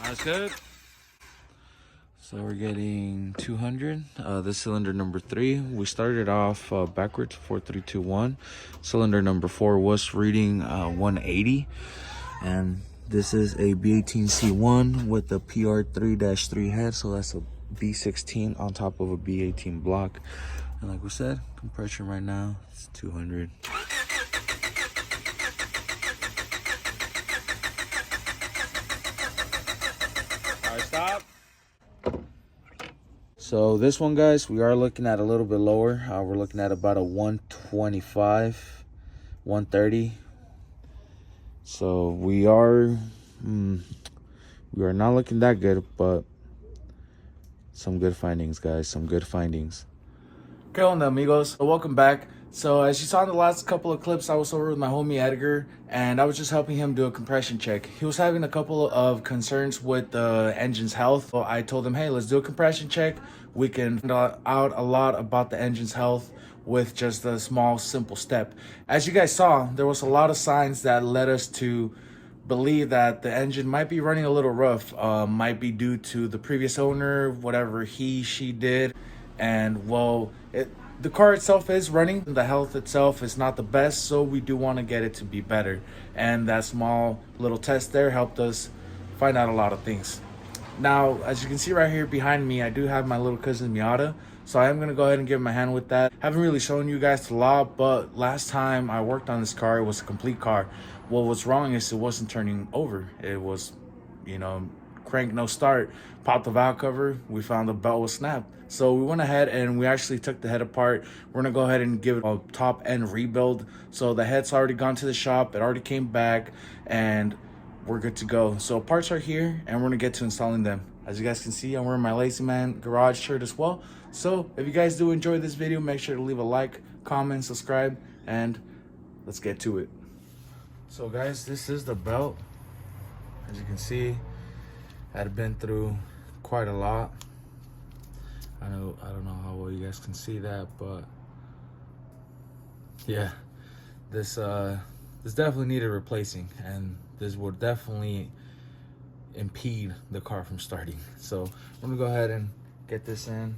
That's good. So we're getting 200. This cylinder number 3. We started off backwards, 4, 3, 2, 1. Cylinder number 4 was reading 180. And this is a B18C1 with a PR3-3 head. So that's a B16 on top of a B18 block. And like we said, compression right now is 200. All right, stop. So this one, guys, we are looking at a little bit lower. We're looking at about a 125, 130. So we are not looking that good, but some good findings, guys. Some good findings. ¿Qué onda, amigos? Welcome back. So as you saw in the last couple of clips, I was over with my homie Edgar, and I was just helping him do a compression check. He was having a couple of concerns with the engine's health. So I told him, hey, let's do a compression check. We can find out a lot about the engine's health with just a small, simple step. As you guys saw, there was a lot of signs that led us to believe that the engine might be running a little rough. Might be due to the previous owner, whatever she did. And well, the car itself is running. The health itself is not the best, so we do want to get it to be better. And that small little test there helped us find out a lot of things. Now, as you can see right here behind me, I do have my little cousin Miata. So I am going to go ahead and give him a hand with that. Haven't really shown you guys a lot, but last time I worked on this car, it was a complete car. Well, what's wrong is it wasn't turning over. It was, crank no start. Popped the valve cover. We found the belt was snapped. So we went ahead and we actually took the head apart. We're going to go ahead and give it a top end rebuild. So the head's already gone to the shop. It already came back and we're good to go. So parts are here and we're going to get to installing them. As you guys can see, I'm wearing my Lazy Man garage shirt as well. So if you guys do enjoy this video, make sure to leave a like, comment, subscribe, and let's get to it. So guys, this is the belt. As you can see, I had been through quite a lot. I don't know how well you guys can see that, but yeah, this definitely needed replacing, and this would definitely impede the car from starting. So I'm gonna go ahead and get this in.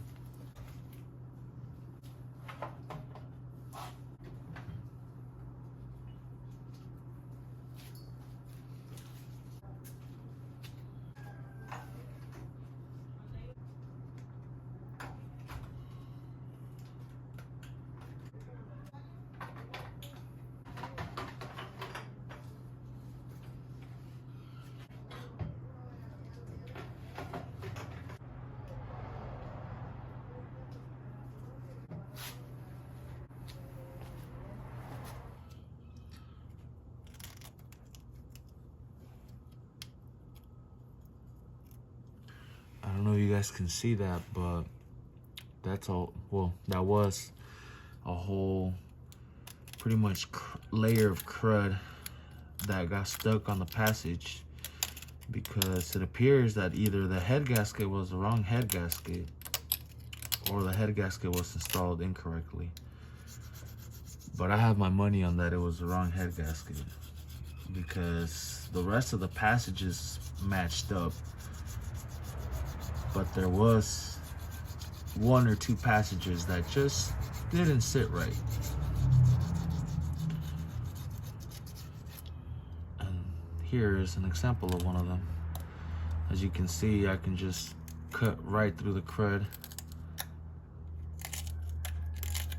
I don't know if you guys can see that, but that's all. Well, that was a whole pretty much layer of crud that got stuck on the passage, because it appears that either the head gasket was the wrong head gasket or the head gasket was installed incorrectly. But I have my money on that it was the wrong head gasket, because the rest of the passages matched up. But there was 1 or 2 passages that just didn't sit right. And here is an example of one of them. As you can see, I can just cut right through the crud.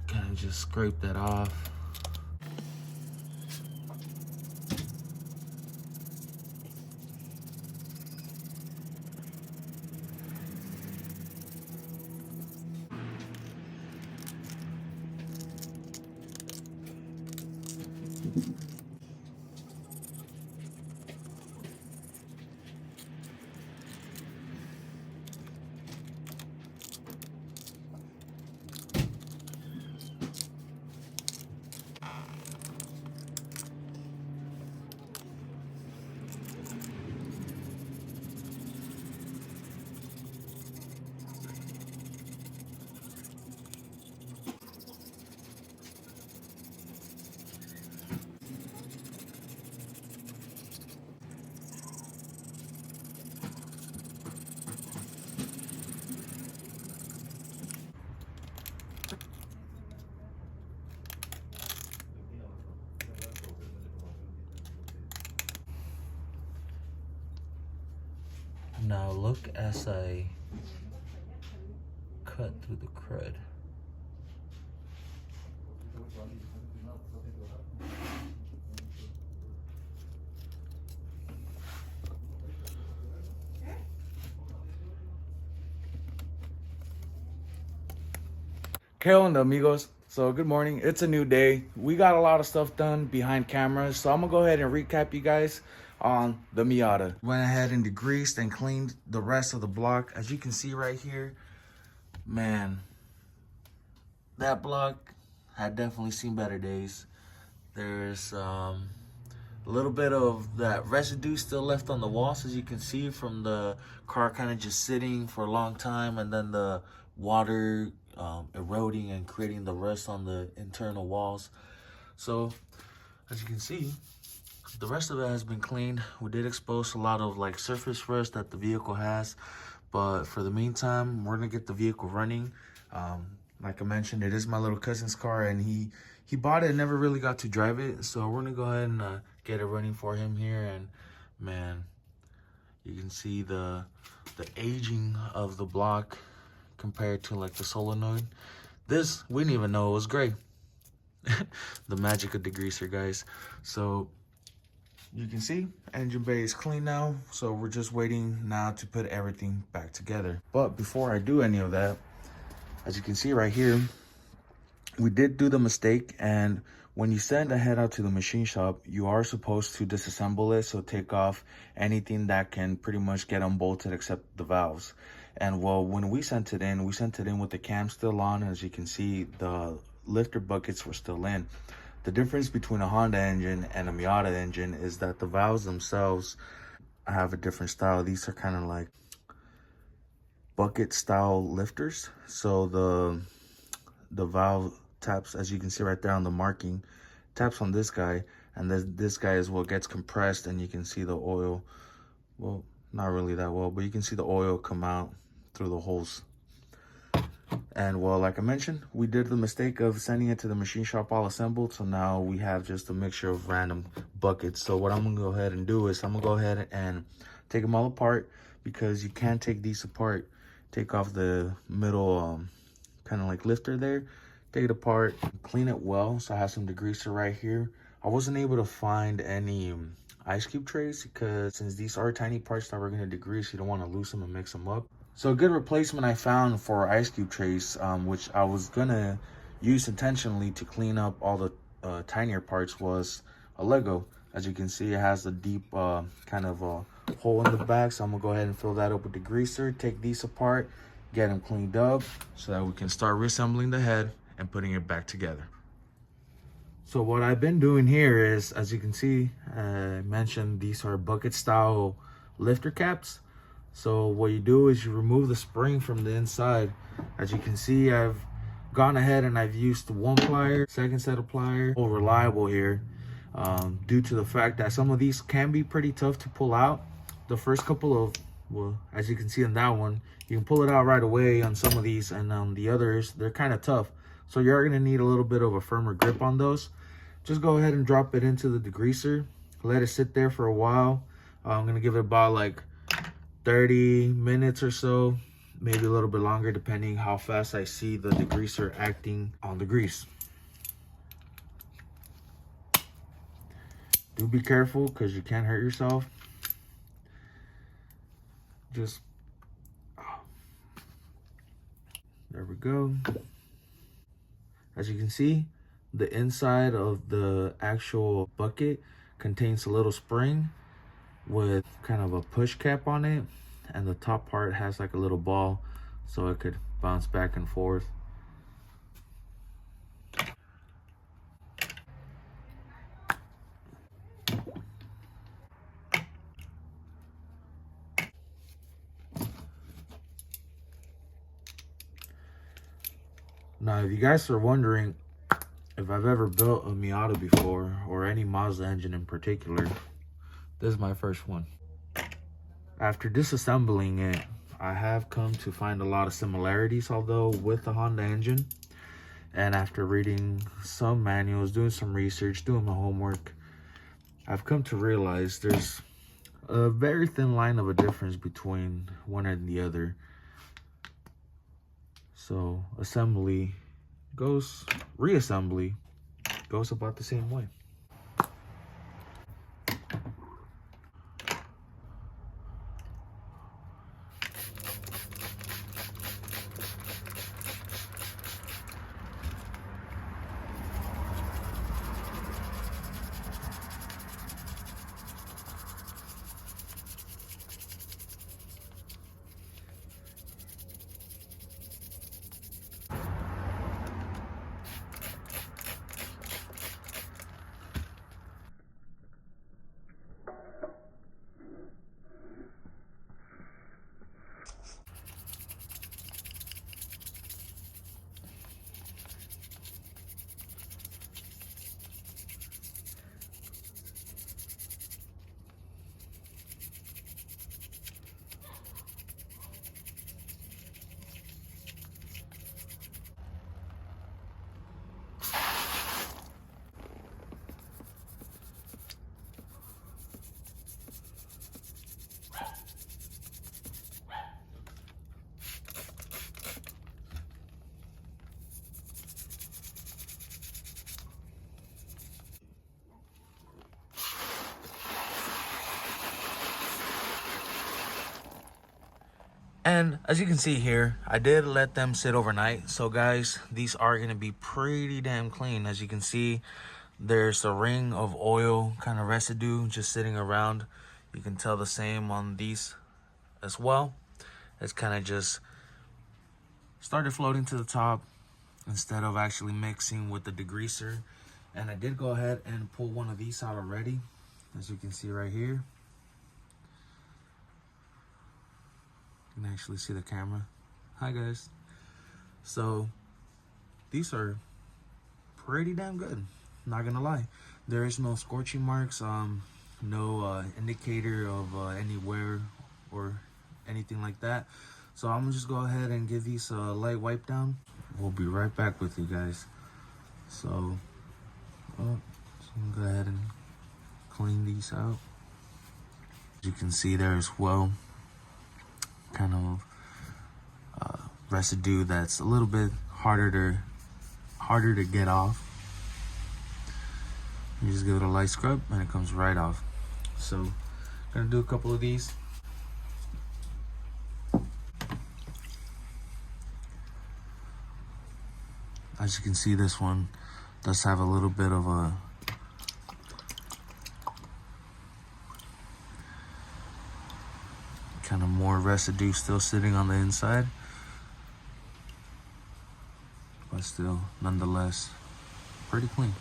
Kind of just scrape that off. Now look as I cut through the crud. ¿Qué onda, amigos? So good morning. It's a new day. We got a lot of stuff done behind cameras, so I'm gonna go ahead and recap you guys on the Miata. Went ahead and degreased and cleaned the rest of the block. As you can see right here, man, that block had definitely seen better days. There's a little bit of that residue still left on the walls, as you can see from the car kind of just sitting for a long time, and then the water eroding and creating the rust on the internal walls. So as you can see, the rest of it has been cleaned. We did expose a lot of like surface rust that the vehicle has, but for the meantime, we're gonna get the vehicle running. Like I mentioned, it is my little cousin's car, and he bought it and never really got to drive it. So we're gonna go ahead and get it running for him here. And man, you can see the aging of the block compared to like the solenoid. This, we didn't even know it was gray. The magic of degreaser, guys. So you can see engine bay is clean now, so we're just waiting now to put everything back together. But before I do any of that, as you can see right here, we did do the mistake, and when you send a head out to the machine shop, you are supposed to disassemble it, so take off anything that can pretty much get unbolted except the valves. And well, when we sent it in with the cam still on. As you can see, the lifter buckets were still in. The difference between a Honda engine and a Miata engine is that the valves themselves have a different style. These are kind of like bucket style lifters. So the valve taps, as you can see right there on the marking, taps on this guy, and this guy is what gets compressed, and you can see the oil, well, not really that well, but you can see the oil come out through the holes. And well, like I mentioned, we did the mistake of sending it to the machine shop all assembled, so now we have just a mixture of random buckets. So what I'm gonna go ahead and do is I'm gonna go ahead and take them all apart, because you can take these apart. Take off the middle kind of like lifter there, take it apart, clean it well. So I have some degreaser right here. I wasn't able to find any ice cube trays, because since these are tiny parts that we're going to degrease, you don't want to lose them and mix them up. So a good replacement I found for ice cube trays, which I was going to use intentionally to clean up all the tinier parts, was a Lego. As you can see, it has a deep kind of hole in the back, so I'm gonna go ahead and fill that up with degreaser, take these apart, get them cleaned up, so that we can start reassembling the head and putting it back together. So what I've been doing here is, as you can see, I mentioned these are bucket style lifter caps. So what you do is you remove the spring from the inside. As you can see, I've gone ahead and I've used one plier, second set of pliers, all reliable here, due to the fact that some of these can be pretty tough to pull out. The first couple of, well, as you can see on that one, you can pull it out right away on some of these, and on the others, they're kind of tough. So you're gonna need a little bit of a firmer grip on those. Just go ahead and drop it into the degreaser, let it sit there for a while. I'm gonna give it about like 30 minutes or so, maybe a little bit longer, depending how fast I see the degreaser acting on the grease. Do be careful, because you can hurt yourself. Just, there we go. As you can see, the inside of the actual bucket contains a little spring with kind of a push cap on it, and the top part has like a little ball, so it could bounce back and forth. Now, if you guys are wondering if I've ever built a Miata before, or any Mazda engine in particular, this is my first one. After disassembling it, I have come to find a lot of similarities, although, with the Honda engine. And after reading some manuals, doing some research, doing my homework, I've come to realize there's a very thin line of a difference between one and the other. So assembly goes, reassembly goes about the same way. And as you can see here, I did let them sit overnight. So guys, these are going to be pretty damn clean. As you can see, there's a ring of oil kind of residue just sitting around. You can tell the same on these as well. It's kind of just started floating to the top instead of actually mixing with the degreaser. And I did go ahead and pull one of these out already, as you can see right here. You can actually see the camera. Hi guys. So these are pretty damn good, not gonna lie. There is no scorching marks, no indicator of any wear or anything like that. So I'm gonna just go ahead and give these a light wipe down. We'll be right back with you guys. So, I'm gonna go ahead and clean these out. As you can see there as well, kind of residue that's a little bit harder to get off. You just give it a light scrub and it comes right off. So gonna do a couple of these. As you can see, this one does have a little bit of a kind of more residue still sitting on the inside, but still nonetheless pretty clean.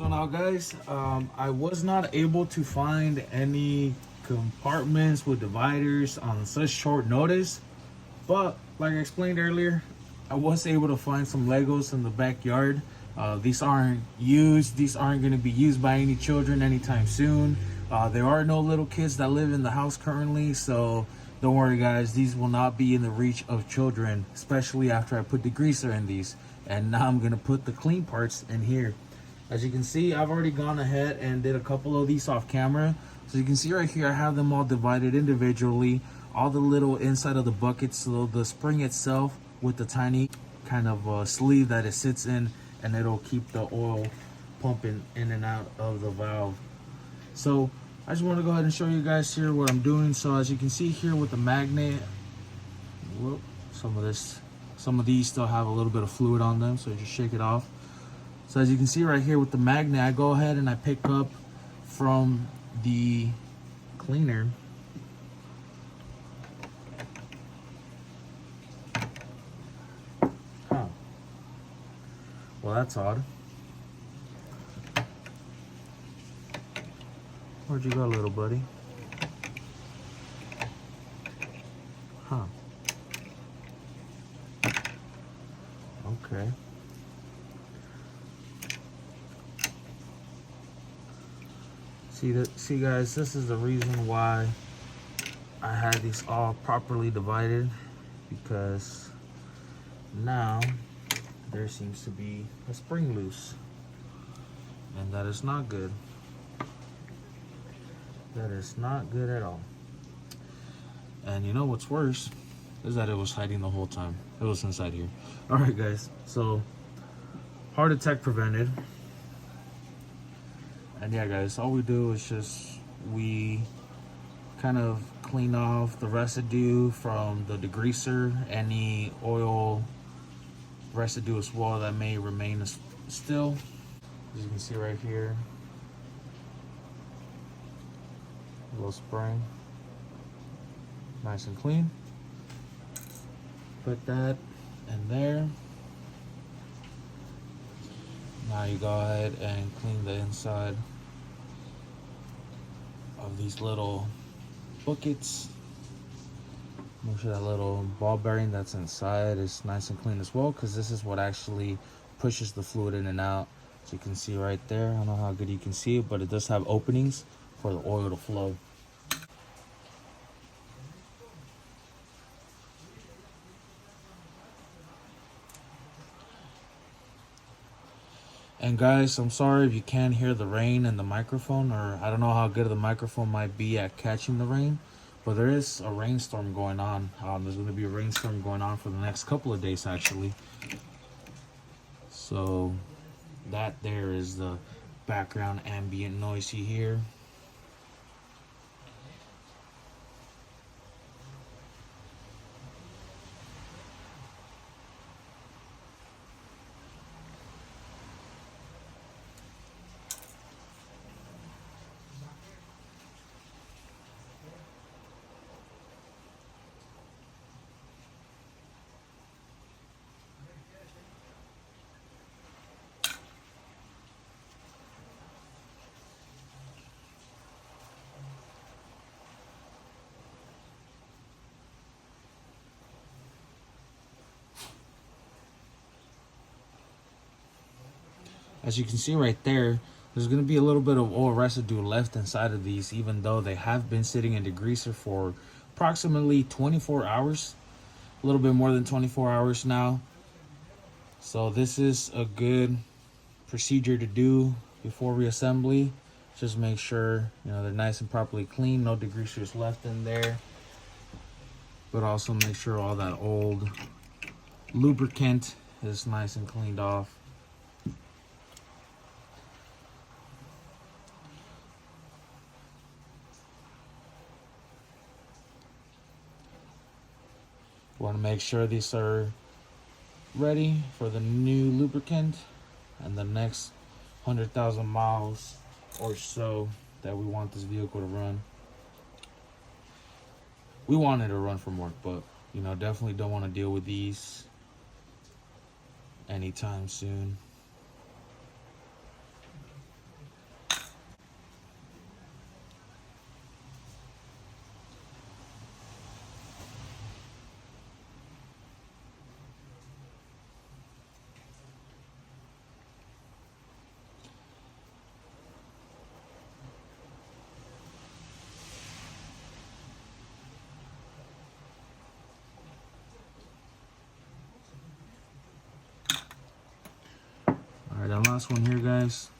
So now guys, I was not able to find any compartments with dividers on such short notice, but like I explained earlier, I was able to find some Legos in the backyard. These aren't used. These aren't going to be used by any children anytime soon. There are no little kids that live in the house currently, so don't worry guys, these will not be in the reach of children, especially after I put the greaser in these. And now I'm going to put the clean parts in here. As you can see, I've already gone ahead and did a couple of these off camera. So you can see right here, I have them all divided individually. All the little inside of the buckets, so the spring itself with the tiny kind of sleeve that it sits in, and it'll keep the oil pumping in and out of the valve. So I just want to go ahead and show you guys here what I'm doing. So as you can see here with the magnet, whoop, some of these still have a little bit of fluid on them, so just shake it off. So as you can see right here with the magnet, I go ahead and I pick up from the cleaner. Huh. Well, that's odd. Where'd you go, little buddy? Huh. Okay. See guys, this is the reason why I had these all properly divided, because now there seems to be a spring loose, and that is not good. That is not good at all. And you know what's worse is that it was hiding the whole time. It was inside here. All right guys, so heart attack prevented. And yeah guys, all we do is just we kind of clean off the residue from the degreaser, any oil residue as well that may remain still. As you can see right here, a little spring, nice and clean. Put that in there. Now you go ahead and clean the inside of these little buckets. Make sure that little ball bearing that's inside is nice and clean as well, because this is what actually pushes the fluid in and out. So you can see right there, I don't know how good you can see it, but it does have openings for the oil to flow. And guys, I'm sorry if you can't hear the rain in the microphone, or I don't know how good the microphone might be at catching the rain, but there is a rainstorm going on. There's going to be a rainstorm going on for the next couple of days actually. So that there is the background ambient noise you hear. As you can see right there, there's going to be a little bit of oil residue left inside of these, even though they have been sitting in degreaser for approximately 24 hours, a little bit more than 24 hours now. So this is a good procedure to do before reassembly. Just make sure, you know, they're nice and properly clean, no degreasers left in there. But also make sure all that old lubricant is nice and cleaned off. Want to make sure these are ready for the new lubricant and the next 100,000 miles or so that we want this vehicle to run. We want it to run from work, but you know, definitely don't want to deal with these anytime soon. All right, the last one here, guys.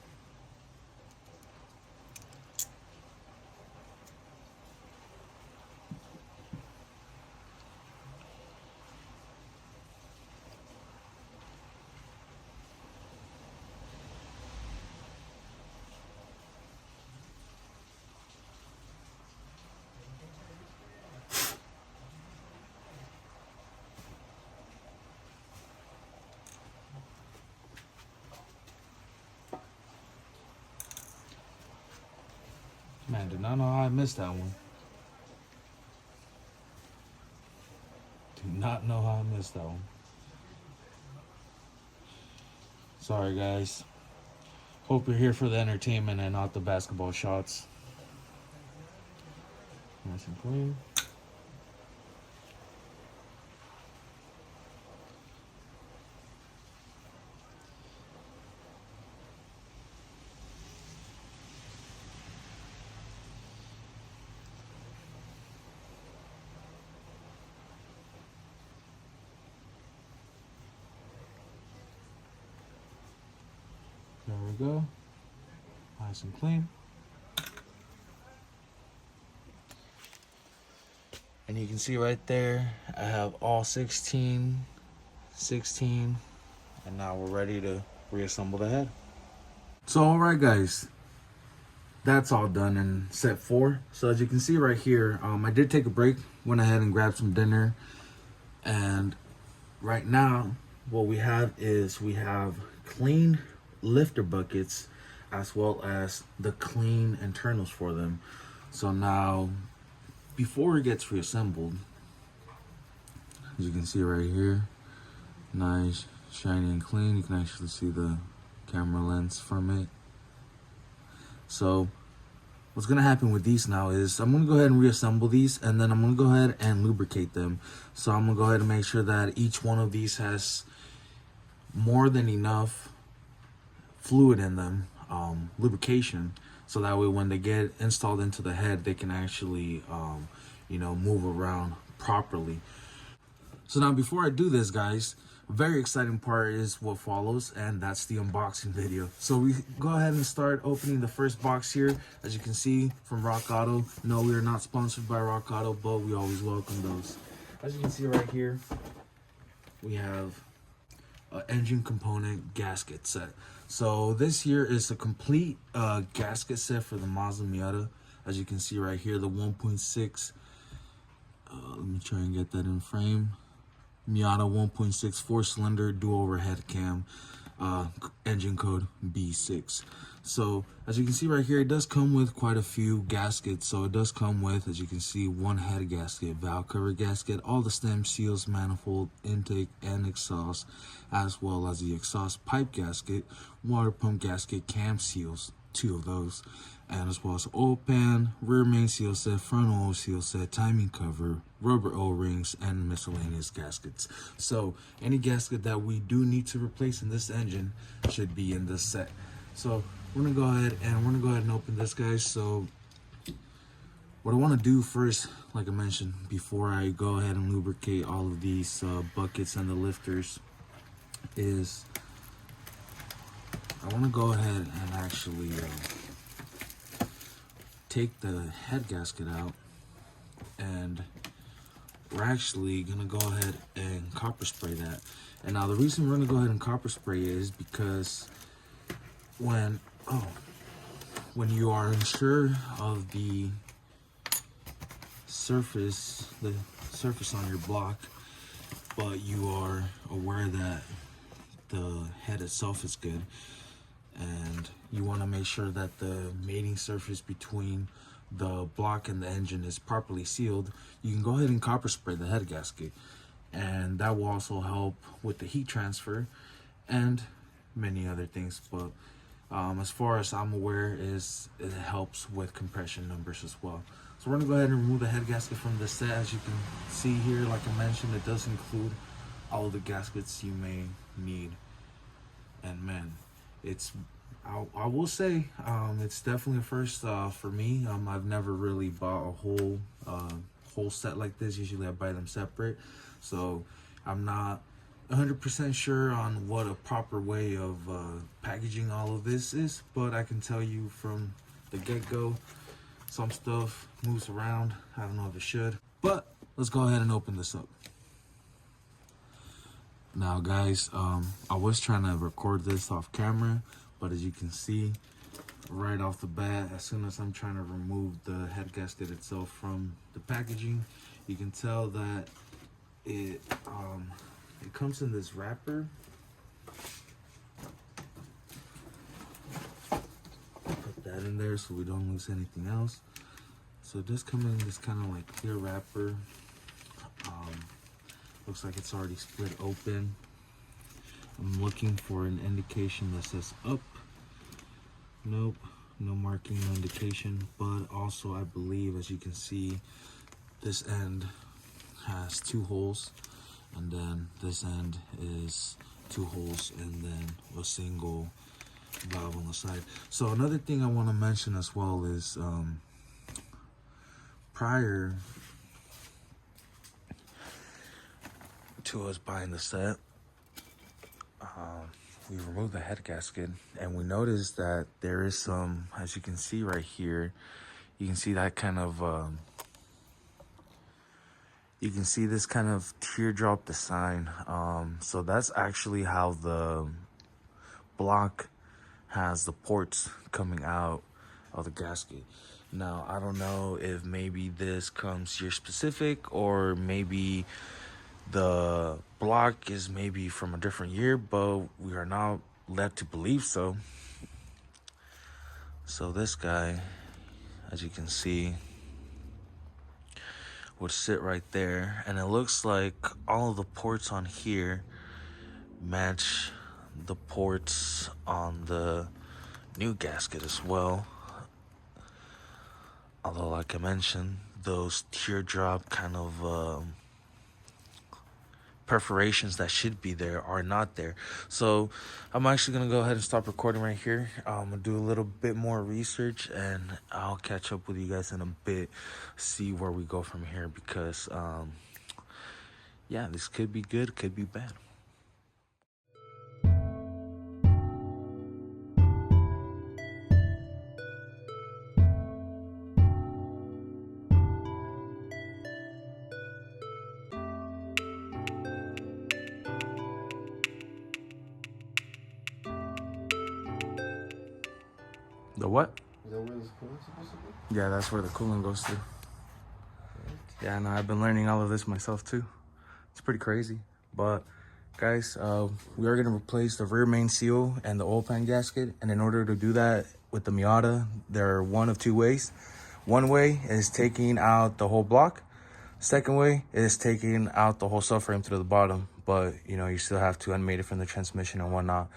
Man, did not know how I missed that one. Do not know how I missed that one. Sorry, guys. Hope you're here for the entertainment and not the basketball shots. Nice and clean. There we go. Nice and clean. And you can see right there, I have all 16, and now we're ready to reassemble the head. So, all right, guys, that's all done in set 4. So as you can see right here, I did take a break, went ahead and grabbed some dinner, and right now what we have is we have clean lifter buckets as well as the clean internals for them. So now before it gets reassembled, as you can see right here, nice, shiny and clean. You can actually see the camera lens from it. So what's gonna happen with these now is I'm gonna go ahead and reassemble these, and then I'm gonna go ahead and lubricate them. So I'm gonna go ahead and make sure that each one of these has more than enough fluid in them, lubrication, so that way when they get installed into the head, they can actually move around properly. So now before I do this, guys, a very exciting part is what follows, and that's the unboxing video. So we go ahead and start opening the first box here. As you can see from Rock Auto, no, we are not sponsored by Rock Auto, but we always welcome those. As you can see right here, we have an engine component gasket set. So this here is a complete gasket set for the Mazda Miata. As you can see right here, the 1.6, let me try and get that in frame. Miata 1.6 4-cylinder dual overhead cam, engine code B6. So as you can see right here, it does come with quite a few gaskets. So it does come with, as you can see, one head gasket, valve cover gasket, all the stem seals, manifold, intake, and exhaust, as well as the exhaust pipe gasket, water pump gasket, cam seals, 2 of those, and as well as oil pan, rear main seal set, front oil seal set, timing cover, rubber O-rings, and miscellaneous gaskets. So any gasket that we do need to replace in this engine should be in this set. So we're gonna go ahead and open this, guys. So what I want to do first, like I mentioned, before I go ahead and lubricate all of these buckets and the lifters, is I want to go ahead and actually take the head gasket out, and we're actually gonna go ahead and copper spray that. And now the reason we're gonna go ahead and copper spray it is because when you are unsure of the surface on your block, but you are aware that the head itself is good, and you want to make sure that the mating surface between the block and the engine is properly sealed, you can go ahead and copper spray the head gasket, and that will also help with the heat transfer and many other things. But as far as I'm aware, it helps with compression numbers as well. So we're gonna go ahead and remove the head gasket from the set. As you can see here, like I mentioned, it does include all the gaskets you may need. And man, I will say, it's definitely a first for me. I've never really bought a whole set like this. Usually I buy them separate, so I'm not 100% sure on what a proper way of packaging all of this is, but I can tell you from the get-go, some stuff moves around. I don't know if it should, but let's go ahead and open this up. Now guys, I was trying to record this off camera, but as you can see right off the bat, as soon as I'm trying to remove the head gasket itself from the packaging, you can tell that it comes in this wrapper. Put that in there so we don't lose anything else. So it does come in this kind of like clear wrapper. Looks like it's already split open. I'm looking for an indication that says up. Nope, no marking, no indication. But also I believe, as you can see, this end has 2 holes, and then this end is 2 holes, and then a single valve on the side. So another thing I want to mention as well is prior to us buying the set, we removed the head gasket, and we noticed that there is some, as you can see right here, you can see that kind of you can see this kind of teardrop design. So that's actually how the block has the ports coming out of the gasket. Now I don't know if maybe this comes year specific, or maybe the block is maybe from a different year, but we are not led to believe so. So this guy, as you can see, would sit right there, and it looks like all of the ports on here match the ports on the new gasket as well. Although, like I mentioned, those teardrop kind of perforations that should be there are not there. So I'm actually gonna go ahead and stop recording right here. I'm gonna do a little bit more research, and I'll catch up with you guys in a bit, see where we go from here, because yeah, this could be good, could be bad. The what? Is that where this coolant's supposed to be? Yeah, that's where the coolant goes through. Yeah, no, I've been learning all of this myself too. It's pretty crazy. But guys, we are gonna replace the rear main seal and the oil pan gasket. And in order to do that with the Miata, there are one of 2 ways. One way is taking out the whole block. Second way is taking out the whole subframe to the bottom. But you know, you still have to animate it from the transmission and whatnot.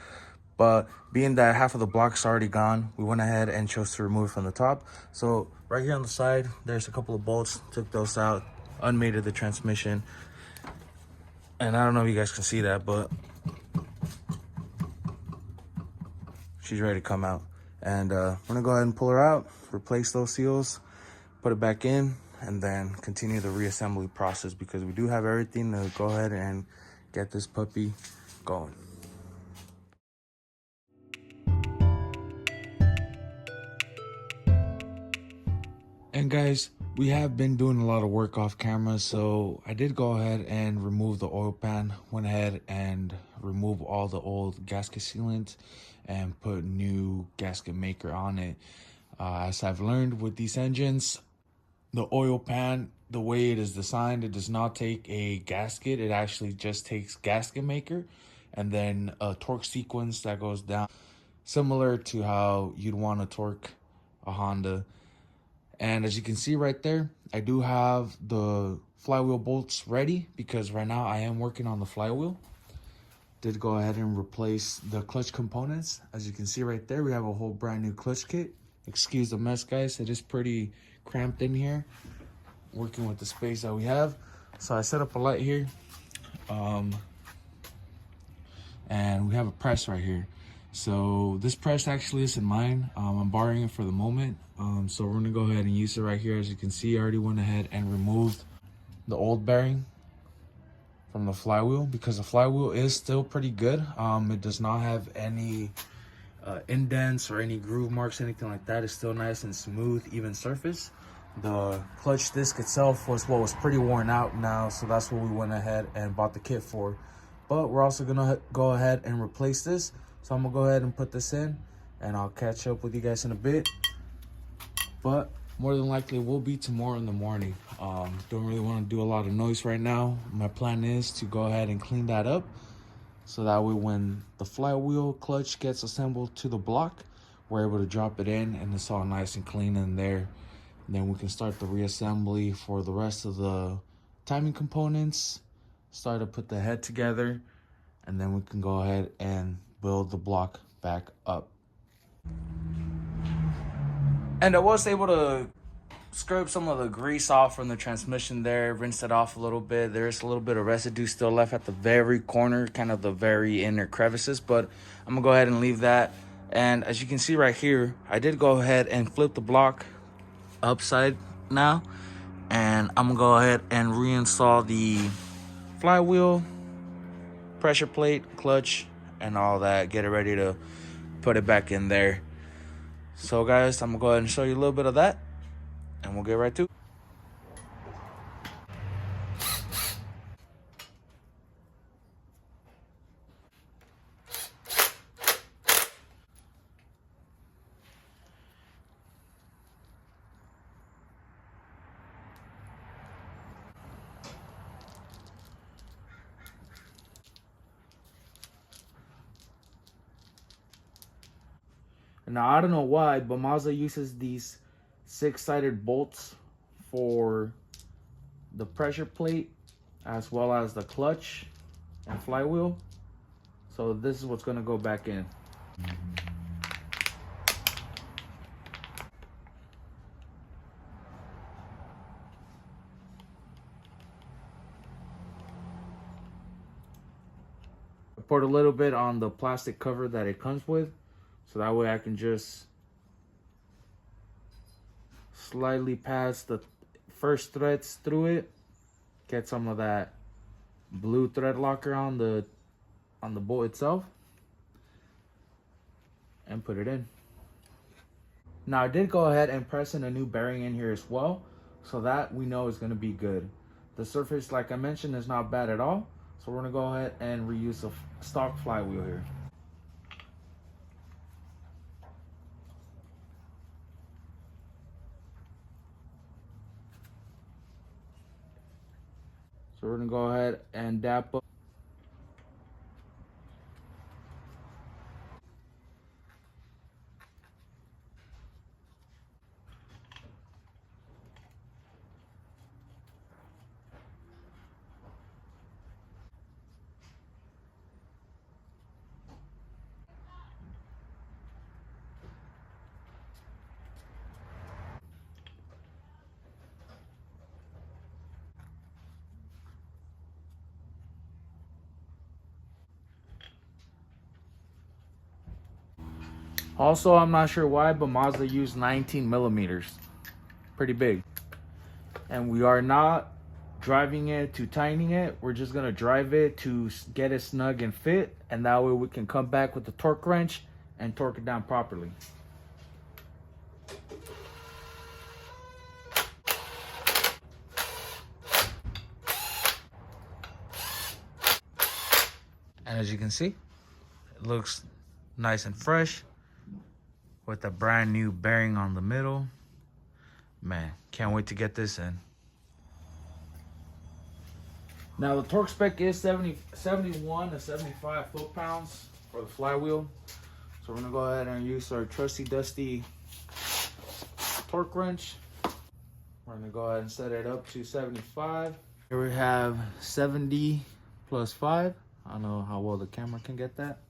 But being that half of the block's already gone, we went ahead and chose to remove it from the top. So right here on the side, there's a couple of bolts, took those out, unmated the transmission. And I don't know if you guys can see that, but she's ready to come out. And we're gonna go ahead and pull her out, replace those seals, put it back in, and then continue the reassembly process, because we do have everything to go ahead and get this puppy going. And guys, we have been doing a lot of work off camera, so I did go ahead and remove the oil pan, went ahead and removed all the old gasket sealant and put new gasket maker on it. As I've learned with these engines, the oil pan, the way it is designed, it does not take a gasket. It actually just takes gasket maker and then a torque sequence that goes down, similar to how you'd want to torque a Honda. And as you can see right there, I do have the flywheel bolts ready, because right now I am working on the flywheel. Did go ahead and replace the clutch components. As you can see right there, we have a whole brand new clutch kit. Excuse the mess, guys. It is pretty cramped in here, working with the space that we have. So I set up a light here. And we have a press right here. So this press actually isn't mine. I'm borrowing it for the moment. So we're gonna go ahead and use it right here. As you can see, I already went ahead and removed the old bearing. from the flywheel, because the flywheel is still pretty good. It does not have any indents or any groove marks, anything like that. It's still nice and smooth, even surface. The clutch disc itself was what was pretty worn out now, so that's what we went ahead and bought the kit for. But we're also gonna go ahead and replace this. So I'm gonna go ahead and put this in, and I'll catch up with you guys in a bit. But more than likely, it will be tomorrow in the morning. Don't really want to do a lot of noise right now. My plan is to go ahead and clean that up, so that way when the flywheel clutch gets assembled to the block, we're able to drop it in and it's all nice and clean in there. And then we can start the reassembly for the rest of the timing components, start to put the head together, and then we can go ahead and build the block back up. And I was able to scrub some of the grease off from the transmission there, rinse it off a little bit. There's a little bit of residue still left at the very corner, kind of the very inner crevices, but I'm gonna go ahead and leave that. And as you can see right here, I did go ahead and flip the block upside now, and I'm gonna go ahead and reinstall the flywheel, pressure plate, clutch, and all that, get it ready to put it back in there. So guys, I'm gonna go ahead and show you a little bit of that, and we'll get right to it. Now, I don't know why, but Mazda uses these 6-sided bolts for the pressure plate as well as the clutch and flywheel. So this is what's going to go back in. I poured a little bit on the plastic cover that it comes with, so that way I can just slightly pass the first threads through it, get some of that blue thread locker on the bolt itself, and put it in. Now I did go ahead and press in a new bearing in here as well, so that we know is going to be good. The surface, like I mentioned, is not bad at all, so we're going to go ahead and reuse a stock flywheel here. So we're going to go ahead and dap up. Also, I'm not sure why, but Mazda used 19 millimeters. Pretty big. And we are not driving it to tightening it. We're just going to drive it to get it snug and fit. And that way we can come back with the torque wrench and torque it down properly. And as you can see, it looks nice and fresh with a brand new bearing on the middle. Man, can't wait to get this in. Now the torque spec is 71 to 75 foot-pounds for the flywheel. So we're gonna go ahead and use our trusty dusty torque wrench. We're gonna go ahead and set it up to 75. Here we have 70 plus 5. I don't know how well the camera can get that.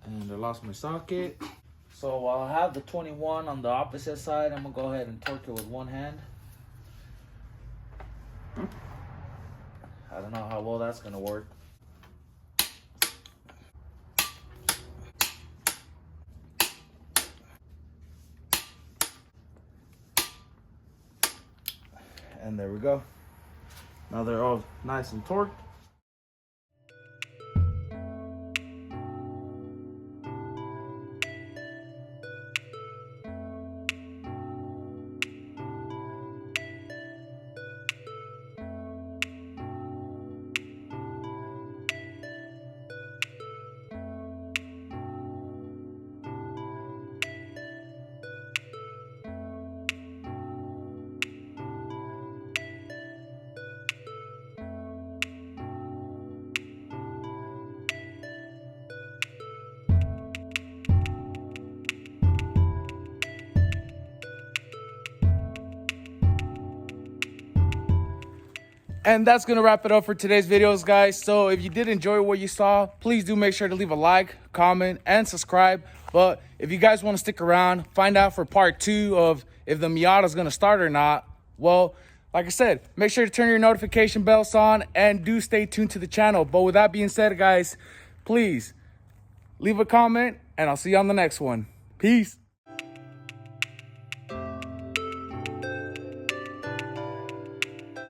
And I lost my socket. So I'll have the 21 on the opposite side. I'm gonna go ahead and torque it with one hand. I don't know how well that's gonna work. And there we go. Now they're all nice and torqued. And that's going to wrap it up for today's videos, guys. So if you did enjoy what you saw, please do make sure to leave a like, comment, and subscribe. But if you guys want to stick around, find out for part 2 of if the Miata is going to start or not, well, like I said, make sure to turn your notification bells on and do stay tuned to the channel. But with that being said, guys, please leave a comment and I'll see you on the next one. Peace.